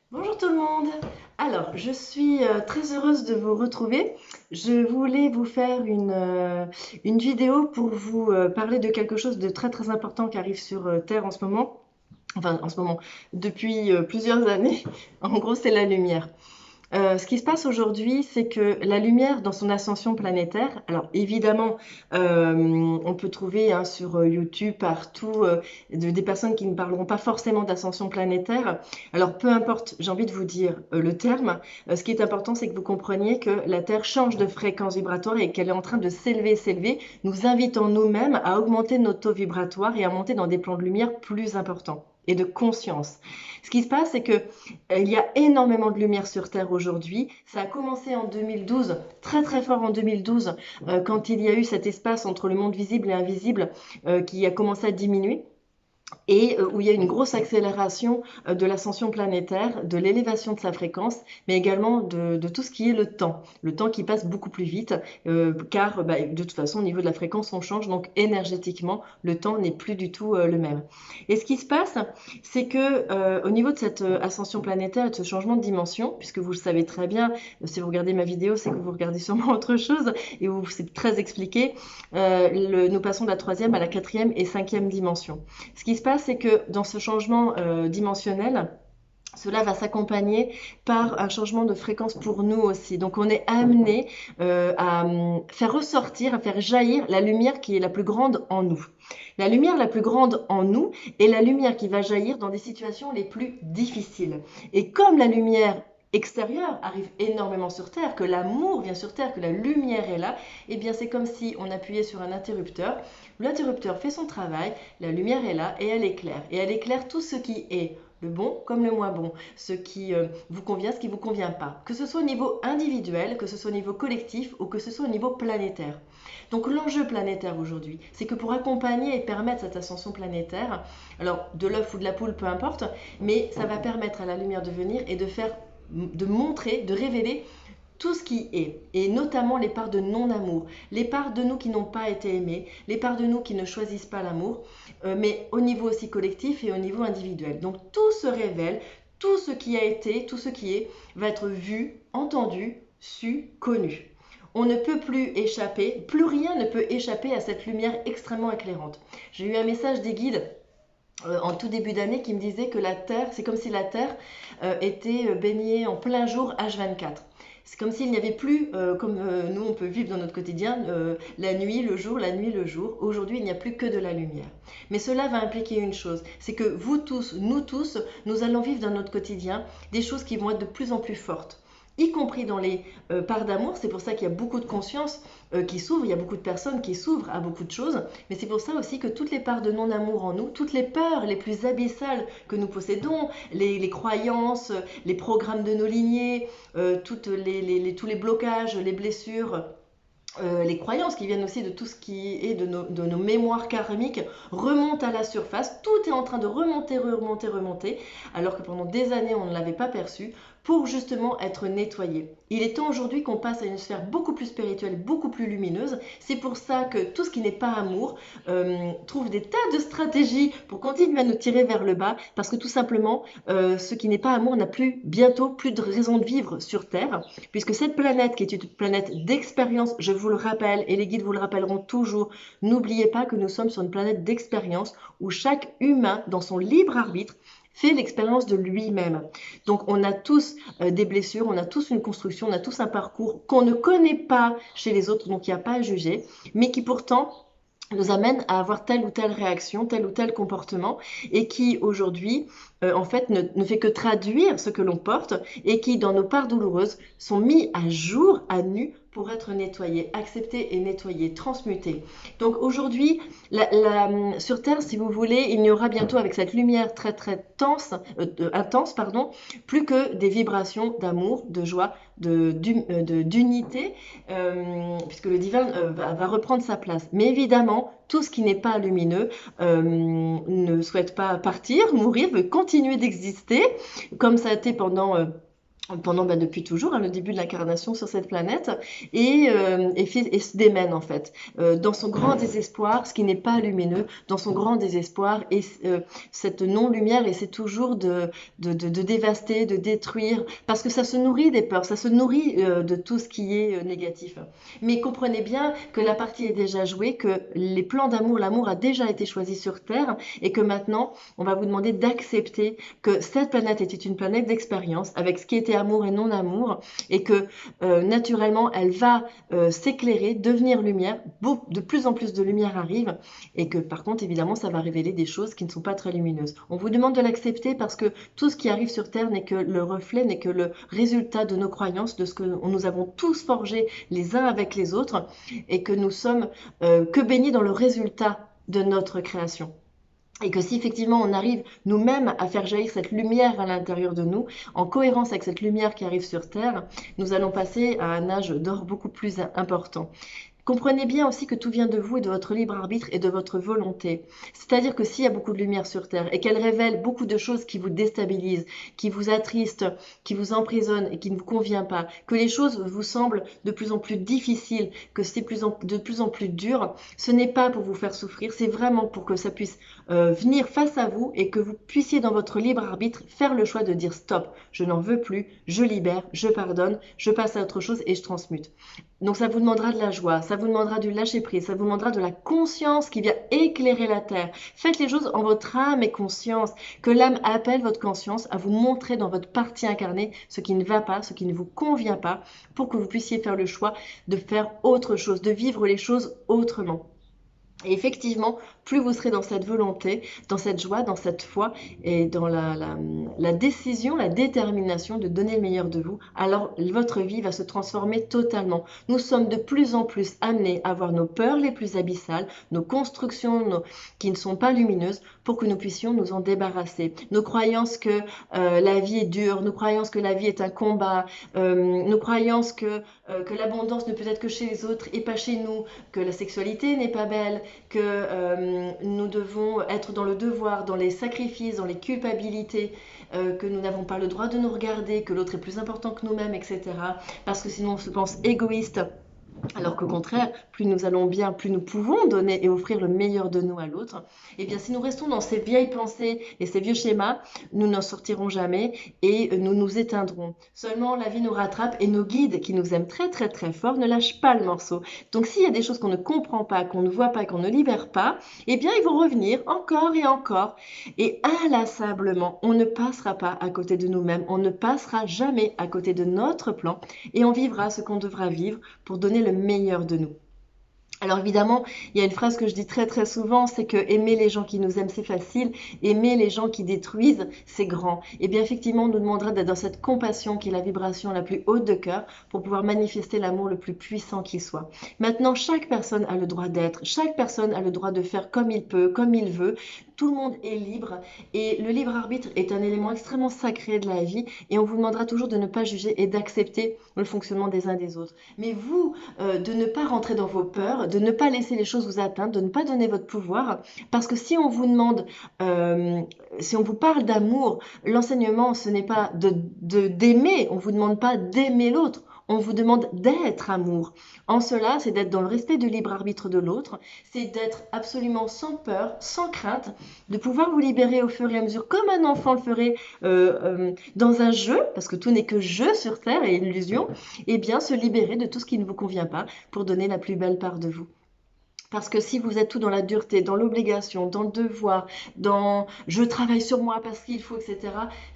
Bonjour tout le monde. Alors, je suis très heureuse de vous retrouver. Je voulais vous faire une vidéo pour vous parler de quelque chose de très très important qui arrive sur Terre en ce moment. Enfin, en ce moment, depuis plusieurs années. En gros, c'est la lumière. Ce qui se passe aujourd'hui, c'est que la lumière dans son ascension planétaire, alors évidemment, on peut trouver hein, sur YouTube partout des personnes qui ne parleront pas forcément d'ascension planétaire. Alors peu importe, j'ai envie de vous dire le terme. Ce qui est important, c'est que vous compreniez que la Terre change de fréquence vibratoire et qu'elle est en train de s'élever, nous invitant nous-mêmes à augmenter notre taux vibratoire et à monter dans des plans de lumière plus importants et de conscience. Ce qui se passe, c'est que il y a énormément de lumière sur Terre aujourd'hui. Ça a commencé en 2012, très très fort en 2012, quand il y a eu cet espace entre le monde visible et invisible qui a commencé à diminuer et où il y a une grosse accélération de l'ascension planétaire, de l'élévation de sa fréquence, mais également de tout ce qui est le temps qui passe beaucoup plus vite, car bah, de toute façon au niveau de la fréquence on change, donc énergétiquement le temps n'est plus du tout le même. Et ce qui se passe, c'est que au niveau de cette ascension planétaire et de ce changement de dimension, puisque vous le savez très bien, si vous regardez ma vidéo, c'est que vous regardez sûrement autre chose et où c'est très expliqué, nous passons de la troisième à la quatrième et cinquième dimension. Ce qui se passe, c'est que dans ce changement dimensionnel, cela va s'accompagner par un changement de fréquence pour nous aussi. Donc on est amené à faire ressortir, à faire jaillir la lumière qui est la plus grande en nous. La lumière la plus grande en nous est la lumière qui va jaillir dans des situations les plus difficiles. Et comme la lumière extérieure arrive énormément sur Terre, que l'amour vient sur Terre, que la lumière est là, eh bien c'est comme si on appuyait sur un interrupteur. L'interrupteur fait son travail, la lumière est là et elle éclaire. Et elle éclaire tout ce qui est le bon comme le moins bon, ce qui vous convient, ce qui ne vous convient pas. Que ce soit au niveau individuel, que ce soit au niveau collectif ou que ce soit au niveau planétaire. Donc l'enjeu planétaire aujourd'hui, c'est que pour accompagner et permettre cette ascension planétaire, alors de l'œuf ou de la poule, peu importe, mais ça va permettre à la lumière de venir et de montrer, de révéler tout ce qui est, et notamment les parts de non-amour, les parts de nous qui n'ont pas été aimées, les parts de nous qui ne choisissent pas l'amour, mais au niveau aussi collectif et au niveau individuel. Donc tout se révèle, tout ce qui a été, tout ce qui est, va être vu, entendu, su, connu. On ne peut plus échapper, plus rien ne peut échapper à cette lumière extrêmement éclairante. J'ai eu un message des guides en tout début d'année qui me disait que la Terre, c'est comme si la Terre était baignée en plein jour H24. C'est comme s'il n'y avait plus, comme nous on peut vivre dans notre quotidien, la nuit, le jour, la nuit, le jour. Aujourd'hui, il n'y a plus que de la lumière. Mais cela va impliquer une chose, c'est que vous tous, nous allons vivre dans notre quotidien des choses qui vont être de plus en plus fortes, y compris dans les parts d'amour. C'est pour ça qu'il y a beaucoup de conscience qui s'ouvre, il y a beaucoup de personnes qui s'ouvrent à beaucoup de choses, mais c'est pour ça aussi que toutes les parts de non-amour en nous, toutes les peurs les plus abyssales que nous possédons, les croyances, les programmes de nos lignées, tous les blocages, les blessures, les croyances qui viennent aussi de tout ce qui est de nos mémoires karmiques remontent à la surface. Tout est en train de remonter, remonter, remonter, alors que pendant des années, on ne l'avait pas perçu, pour justement être nettoyé. Il est temps aujourd'hui qu'on passe à une sphère beaucoup plus spirituelle, beaucoup plus lumineuse. C'est pour ça que tout ce qui n'est pas amour trouve des tas de stratégies pour continuer à nous tirer vers le bas, parce que tout simplement, ce qui n'est pas amour n'a bientôt plus de raison de vivre sur Terre, puisque cette planète qui est une planète d'expérience, je vous le rappelle, et les guides vous le rappelleront toujours, n'oubliez pas que nous sommes sur une planète d'expérience où chaque humain, dans son libre arbitre, fait l'expérience de lui-même. Donc on a tous des blessures, on a tous une construction, on a tous un parcours qu'on ne connaît pas chez les autres, donc il n'y a pas à juger, mais qui pourtant nous amène à avoir telle ou telle réaction, tel ou tel comportement, et qui aujourd'hui, en fait, ne fait que traduire ce que l'on porte, et qui, dans nos parts douloureuses, sont mis à jour, à nu, pour être nettoyés, acceptés et nettoyés, transmutés. Donc aujourd'hui, sur Terre, si vous voulez, il n'y aura bientôt, avec cette lumière très très intense, pardon, plus que des vibrations d'amour, de joie, d'unité, puisque le divin va reprendre sa place. Mais évidemment, tout ce qui n'est pas lumineux ne souhaite pas partir, mourir, veut continuer d'exister, comme ça a été pendant pendant depuis toujours, le début de l'incarnation sur cette planète, et se démène en fait, dans son grand désespoir, ce qui n'est pas lumineux, dans son grand désespoir, et cette non-lumière essaie toujours de dévaster, de détruire, parce que ça se nourrit des peurs, ça se nourrit de tout ce qui est négatif. Mais comprenez bien que la partie est déjà jouée, que les plans d'amour, l'amour a déjà été choisi sur Terre, et que maintenant, on va vous demander d'accepter que cette planète était une planète d'expérience, avec ce qui était amour et non-amour, et que naturellement, elle va s'éclairer, devenir lumière, de plus en plus de lumière arrive, et que par contre, évidemment, ça va révéler des choses qui ne sont pas très lumineuses. On vous demande de l'accepter parce que tout ce qui arrive sur Terre n'est que le reflet, n'est que le résultat de nos croyances, de ce que nous avons tous forgé les uns avec les autres, et que nous sommes que baignés dans le résultat de notre création. Et que si effectivement on arrive nous-mêmes à faire jaillir cette lumière à l'intérieur de nous, en cohérence avec cette lumière qui arrive sur Terre, nous allons passer à un âge d'or beaucoup plus important. Comprenez bien aussi que tout vient de vous et de votre libre arbitre et de votre volonté. C'est-à-dire que s'il y a beaucoup de lumière sur Terre et qu'elle révèle beaucoup de choses qui vous déstabilisent, qui vous attristent, qui vous emprisonnent et qui ne vous convient pas, que les choses vous semblent de plus en plus difficiles, que c'est de plus en plus dur, ce n'est pas pour vous faire souffrir, c'est vraiment pour que ça puisse venir face à vous et que vous puissiez dans votre libre arbitre faire le choix de dire stop, je n'en veux plus, je libère, je pardonne, je passe à autre chose et je transmute. Donc ça vous demandera de la joie, ça vous demandera du lâcher prise, ça vous demandera de la conscience qui vient éclairer la terre. Faites les choses en votre âme et conscience, que l'âme appelle votre conscience à vous montrer dans votre partie incarnée ce qui ne va pas, ce qui ne vous convient pas, pour que vous puissiez faire le choix de faire autre chose, de vivre les choses autrement. Et effectivement, plus vous serez dans cette volonté, dans cette joie, dans cette foi et dans la décision, la détermination de donner le meilleur de vous, alors votre vie va se transformer totalement. Nous sommes de plus en plus amenés à voir nos peurs les plus abyssales, nos constructions qui ne sont pas lumineuses, pour que nous puissions nous en débarrasser. Nos croyances que la vie est dure, nos croyances que la vie est un combat, nos croyances que l'abondance ne peut être que chez les autres et pas chez nous, que la sexualité n'est pas belle, que nous devons être dans le devoir, dans les sacrifices, dans les culpabilités, que nous n'avons pas le droit de nous regarder, que l'autre est plus important que nous-mêmes, etc. Parce que sinon on se pense égoïste. Alors qu'au contraire, plus nous allons bien, plus nous pouvons donner et offrir le meilleur de nous à l'autre. Et bien, si nous restons dans ces vieilles pensées et ces vieux schémas, nous n'en sortirons jamais et nous nous éteindrons. Seulement, la vie nous rattrape et nos guides, qui nous aiment très très très fort, ne lâchent pas le morceau. Donc, s'il y a des choses qu'on ne comprend pas, qu'on ne voit pas, qu'on ne libère pas, eh bien, ils vont revenir encore et encore. Et inlassablement, on ne passera pas à côté de nous-mêmes, on ne passera jamais à côté de notre plan et on vivra ce qu'on devra vivre pour donner le meilleur de nous. Alors évidemment, il y a une phrase que je dis très très souvent, c'est que aimer les gens qui nous aiment, c'est facile, aimer les gens qui détruisent, c'est grand. Et bien effectivement, on nous demandera d'être dans cette compassion qui est la vibration la plus haute de cœur pour pouvoir manifester l'amour le plus puissant qui soit. Maintenant, chaque personne a le droit d'être, chaque personne a le droit de faire comme il peut, comme il veut. Tout le monde est libre et le libre arbitre est un élément extrêmement sacré de la vie et on vous demandera toujours de ne pas juger et d'accepter le fonctionnement des uns des autres. Mais vous, de ne pas rentrer dans vos peurs, de ne pas laisser les choses vous atteindre, de ne pas donner votre pouvoir, parce que si on vous demande, si on vous parle d'amour, l'enseignement ce n'est pas d'aimer, on vous demande pas d'aimer l'autre. On vous demande d'être amour. En cela, c'est d'être dans le respect du libre arbitre de l'autre, c'est d'être absolument sans peur, sans crainte, de pouvoir vous libérer au fur et à mesure, comme un enfant le ferait dans un jeu, parce que tout n'est que jeu sur Terre et illusion, et bien se libérer de tout ce qui ne vous convient pas pour donner la plus belle part de vous. Parce que si vous êtes tout dans la dureté, dans l'obligation, dans le devoir, dans je travaille sur moi parce qu'il faut, etc.,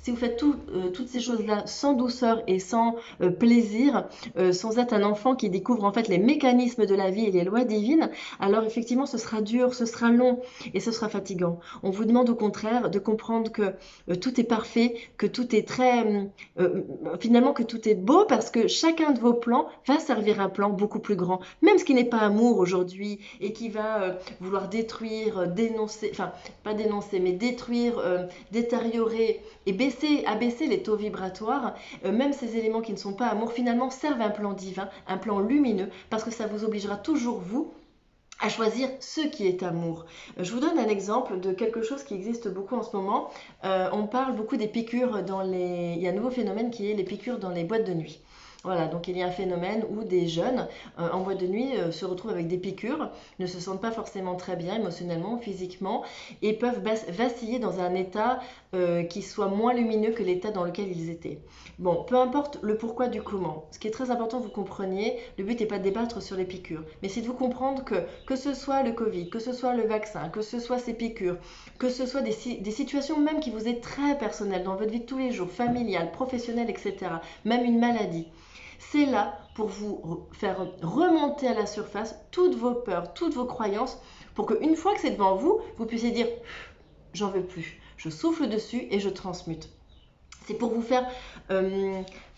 si vous faites toutes ces choses-là sans douceur et sans plaisir, sans être un enfant qui découvre en fait les mécanismes de la vie et les lois divines, alors effectivement ce sera dur, ce sera long et ce sera fatigant. On vous demande au contraire de comprendre que tout est parfait, que tout est finalement que tout est beau parce que chacun de vos plans va servir un plan beaucoup plus grand. Même ce qui n'est pas amour aujourd'hui, et qui va vouloir détruire, dénoncer, enfin pas dénoncer, mais détruire, détériorer et abaisser les taux vibratoires, même ces éléments qui ne sont pas amour, finalement servent un plan divin, un plan lumineux, parce que ça vous obligera toujours, vous, à choisir ce qui est amour. Je vous donne un exemple de quelque chose qui existe beaucoup en ce moment. On parle beaucoup des piqûres dans les... Il y a un nouveau phénomène qui est les piqûres dans les boîtes de nuit. Voilà, donc il y a un phénomène où des jeunes en boîte de nuit se retrouvent avec des piqûres, ne se sentent pas forcément très bien émotionnellement, physiquement, et peuvent vaciller dans un état qui soit moins lumineux que l'état dans lequel ils étaient. Bon, peu importe le pourquoi du comment. Ce qui est très important que vous compreniez, le but n'est pas de débattre sur les piqûres, mais c'est de vous comprendre que ce soit le Covid, que ce soit le vaccin, que ce soit ces piqûres, que ce soit des situations même qui vous est très personnelles dans votre vie de tous les jours, familiale, professionnelle, etc., même une maladie. C'est là pour vous faire remonter à la surface toutes vos peurs, toutes vos croyances, pour qu'une fois que c'est devant vous, vous puissiez dire j'en veux plus, je souffle dessus et je transmute. C'est pour vous faire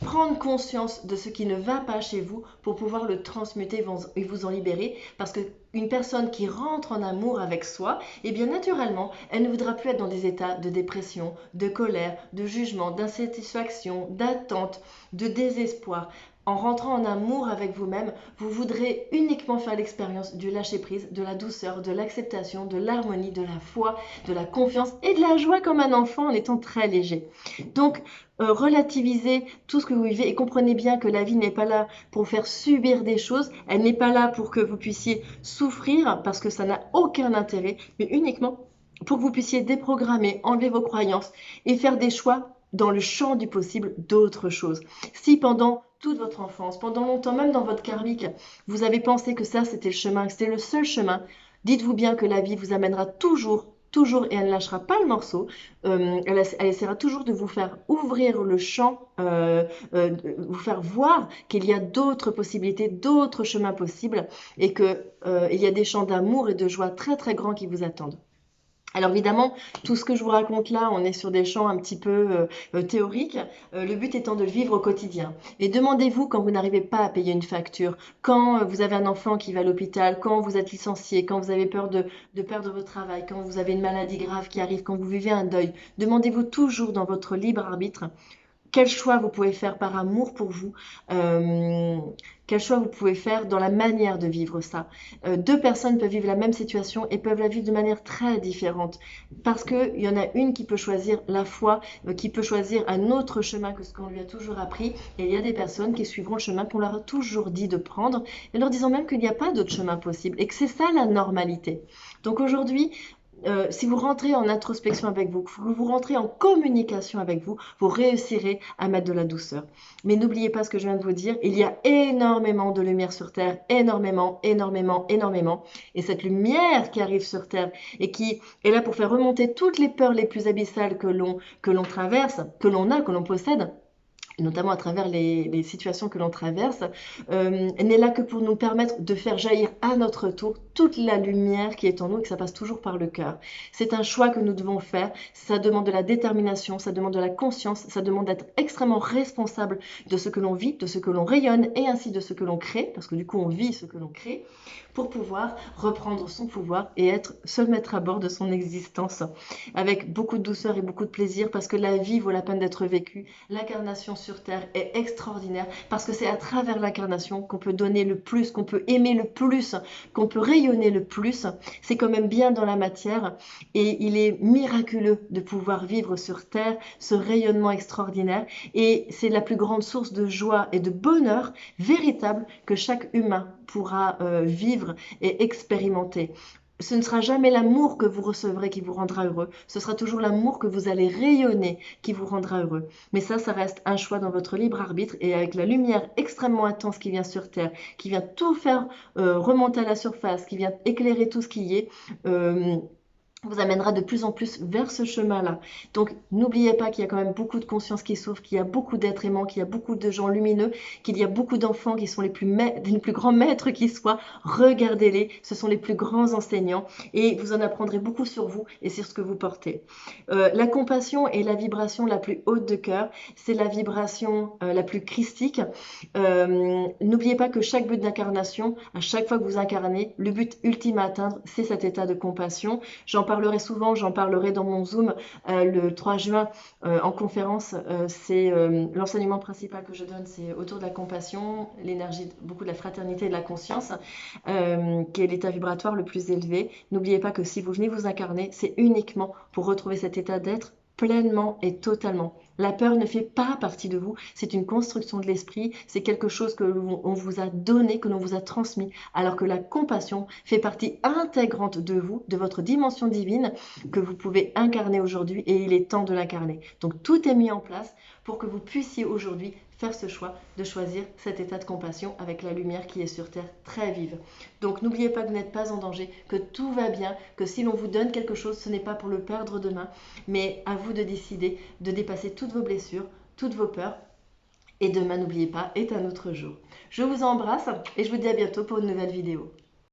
prendre conscience de ce qui ne va pas chez vous pour pouvoir le transmuter et vous en libérer. Parce qu'une personne qui rentre en amour avec soi, eh bien naturellement, elle ne voudra plus être dans des états de dépression, de colère, de jugement, d'insatisfaction, d'attente, de désespoir. En rentrant en amour avec vous-même, vous voudrez uniquement faire l'expérience du lâcher-prise, de la douceur, de l'acceptation, de l'harmonie, de la foi, de la confiance et de la joie comme un enfant en étant très léger. Donc, relativisez tout ce que vous vivez et comprenez bien que la vie n'est pas là pour vous faire subir des choses, elle n'est pas là pour que vous puissiez souffrir parce que ça n'a aucun intérêt, mais uniquement pour que vous puissiez déprogrammer, enlever vos croyances et faire des choix dans le champ du possible d'autres choses. Si pendant toute votre enfance, pendant longtemps, même dans votre karmique, vous avez pensé que ça c'était le chemin, que c'était le seul chemin, dites-vous bien que la vie vous amènera toujours, et elle ne lâchera pas le morceau. Elle essaiera toujours de vous faire ouvrir le champ, vous faire voir qu'il y a d'autres possibilités, d'autres chemins possibles et qu'il y a des champs d'amour et de joie très très grands qui vous attendent. Alors évidemment, tout ce que je vous raconte là, on est sur des champs un petit peu théoriques, le but étant de le vivre au quotidien. Et demandez-vous quand vous n'arrivez pas à payer une facture, quand vous avez un enfant qui va à l'hôpital, quand vous êtes licencié, quand vous avez peur de perdre votre travail, quand vous avez une maladie grave qui arrive, quand vous vivez un deuil, demandez-vous toujours dans votre libre arbitre quel choix vous pouvez faire par amour pour vous, quel choix vous pouvez faire dans la manière de vivre ça. Deux personnes peuvent vivre la même situation et peuvent la vivre de manière très différente parce qu'il y en a une qui peut choisir la foi, qui peut choisir un autre chemin que ce qu'on lui a toujours appris et il y a des personnes qui suivront le chemin qu'on leur a toujours dit de prendre et leur disant même qu'il n'y a pas d'autre chemin possible et que c'est ça la normalité. Donc aujourd'hui, si vous rentrez en introspection avec vous, vous rentrez en communication avec vous, vous réussirez à mettre de la douceur. Mais n'oubliez pas ce que je viens de vous dire, il y a énormément de lumière sur Terre, énormément, énormément, énormément. Et cette lumière qui arrive sur Terre et qui est là pour faire remonter toutes les peurs les plus abyssales que l'on traverse, que l'on possède, notamment à travers les situations que l'on traverse, n'est là que pour nous permettre de faire jaillir à notre tour toute la lumière qui est en nous et que ça passe toujours par le cœur. C'est un choix que nous devons faire, ça demande de la détermination, ça demande de la conscience, ça demande d'être extrêmement responsable de ce que l'on vit, de ce que l'on rayonne et ainsi de ce que l'on crée, parce que du coup on vit ce que l'on crée, pour pouvoir reprendre son pouvoir et se mettre à bord de son existence avec beaucoup de douceur et beaucoup de plaisir parce que la vie vaut la peine d'être vécue. L'incarnation sur Terre est extraordinaire parce que c'est à travers l'incarnation qu'on peut donner le plus, qu'on peut aimer le plus, qu'on peut rayonner le plus. C'est quand même bien dans la matière et il est miraculeux de pouvoir vivre sur Terre ce rayonnement extraordinaire et c'est la plus grande source de joie et de bonheur véritable que chaque humain pourra vivre et expérimenter. Ce ne sera jamais l'amour que vous recevrez qui vous rendra heureux, ce sera toujours l'amour que vous allez rayonner qui vous rendra heureux. Mais ça reste un choix dans votre libre arbitre et avec la lumière extrêmement intense qui vient sur Terre, qui vient tout faire remonter à la surface, qui vient éclairer tout ce qui y est, vous amènera de plus en plus vers ce chemin-là. Donc, n'oubliez pas qu'il y a quand même beaucoup de conscience qui s'ouvre, qu'il y a beaucoup d'êtres aimants, qu'il y a beaucoup de gens lumineux, qu'il y a beaucoup d'enfants qui sont les plus grands maîtres qui soient. Regardez-les, ce sont les plus grands enseignants et vous en apprendrez beaucoup sur vous et sur ce que vous portez. La compassion est la vibration la plus haute de cœur, c'est la vibration la plus christique. N'oubliez pas que chaque but d'incarnation, à chaque fois que vous incarnez, le but ultime à atteindre, c'est cet état de compassion. J'en parlerai souvent, j'en parlerai dans mon Zoom le 3 juin en conférence. C'est l'enseignement principal que je donne, c'est autour de la compassion, l'énergie, beaucoup de la fraternité et de la conscience, qui est l'état vibratoire le plus élevé. N'oubliez pas que si vous venez vous incarner, c'est uniquement pour retrouver cet état d'être pleinement et totalement. La peur ne fait pas partie de vous, c'est une construction de l'esprit, c'est quelque chose que l'on vous a donné, que l'on vous a transmis, alors que la compassion fait partie intégrante de vous, de votre dimension divine, que vous pouvez incarner aujourd'hui, et il est temps de l'incarner. Donc tout est mis en place pour que vous puissiez aujourd'hui faire ce choix de choisir cet état de compassion avec la lumière qui est sur Terre très vive. Donc n'oubliez pas que vous n'êtes pas en danger, que tout va bien, que si l'on vous donne quelque chose, ce n'est pas pour le perdre demain, mais à vous de décider de dépasser toutes vos blessures, toutes vos peurs. Et demain, n'oubliez pas, est un autre jour. Je vous embrasse et je vous dis à bientôt pour une nouvelle vidéo.